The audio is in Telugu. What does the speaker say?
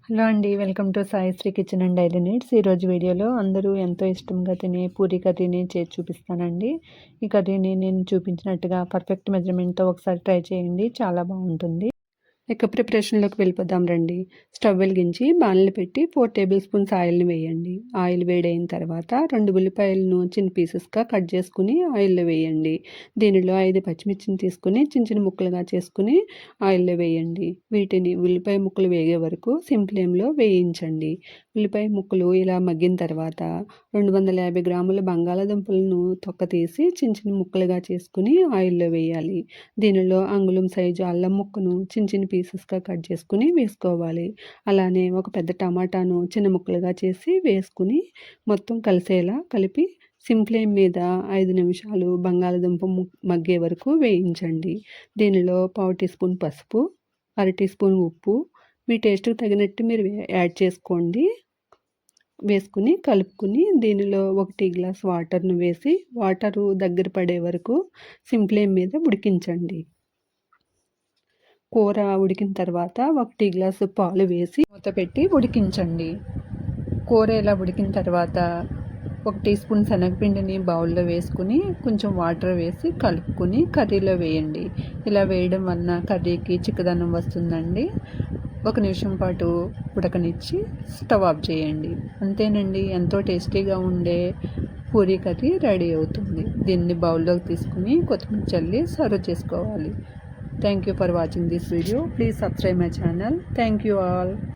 హలో అండి. Welcome to Saisri kitchen and daily needs. ఈరోజు వీడియోలో అందరూ ఎంతో ఇష్టంగా తినే పూరీ కర్రీని చేసి చూపిస్తానండి. ఈ కర్రీని నేను చూపించినట్టుగా పర్ఫెక్ట్ మెజర్మెంట్తో ఒకసారి ట్రై చేయండి, చాలా బాగుంటుంది. ఇక ప్రిపరేషన్లోకి వెళ్ళిపోదాం రండి. స్టవ్ వెలిగించి బాణలి పెట్టి 4 టేబుల్ స్పూన్స్ ఆయిల్ని వేయండి. ఆయిల్ వేడైన తర్వాత 2 ఉల్లిపాయలను చిన్న పీసెస్గా కట్ చేసుకుని ఆయిల్లో వేయండి. దీనిలో 5 పచ్చిమిర్చిని తీసుకుని చిన్న చిన్న ముక్కలుగా చేసుకుని ఆయిల్లో వేయండి. వీటిని ఉల్లిపాయ ముక్కలు వేగే వరకు సిమ్ ఫ్లేమ్లో వేయించండి. ఉల్లిపాయ ముక్కలు ఇలా మగ్గిన తర్వాత 250 గ్రాముల బంగాళాదుంపలను తొక్క తీసి చిన్న చిన్న ముక్కలుగా చేసుకుని ఆయిల్లో వేయాలి. దీనిలో అంగుళం సైజు అల్లం ముక్కను చిన్న చిన్న పీసెస్గా కట్ చేసుకుని వేసుకోవాలి. అలానే ఒక పెద్ద టమాటాను చిన్న ముక్కలుగా చేసి వేసుకుని మొత్తం కలిసేలా కలిపి సిమ్ ఫ్లేమ్ మీద 5 నిమిషాలు బంగాళదుంప మగ్గే వరకు వేయించండి. దీనిలో 1/2 టీ స్పూన్ పసుపు, 1/2 టీ స్పూన్ ఉప్పు మీ టేస్ట్కి తగినట్టు మీరు యాడ్ చేసుకోండి. వేసుకుని కలుపుకుని దీనిలో 1 టీ గ్లాస్ వాటర్ను వేసి వాటరు దగ్గర పడే వరకు సిమ్ ఫ్లేమ్ మీద ఉడికించండి. కూర ఉడికిన తర్వాత 1 టీ గ్లాసు పాలు వేసి మూత పెట్టి ఉడికించండి. కూర ఇలా ఉడికిన తర్వాత 1 టీ స్పూన్ శనగపిండిని బౌల్లో వేసుకుని కొంచెం వాటర్ వేసి కలుపుకుని కర్రీలో వేయండి. ఇలా వేయడం వలన కర్రీకి చిక్కదనం వస్తుందండి. 1 నిమిషం పాటు ఉడకనిచ్చి స్టవ్ ఆఫ్ చేయండి. అంతేనండి, ఎంతో టేస్టీగా ఉండే పూరీ కర్రీ రెడీ అవుతుంది. దీన్ని బౌల్లోకి తీసుకుని కొత్తిమీర చల్లి సర్వ్ చేసుకోవాలి. Thank you for watching this video. Please subscribe my channel. Thank you all.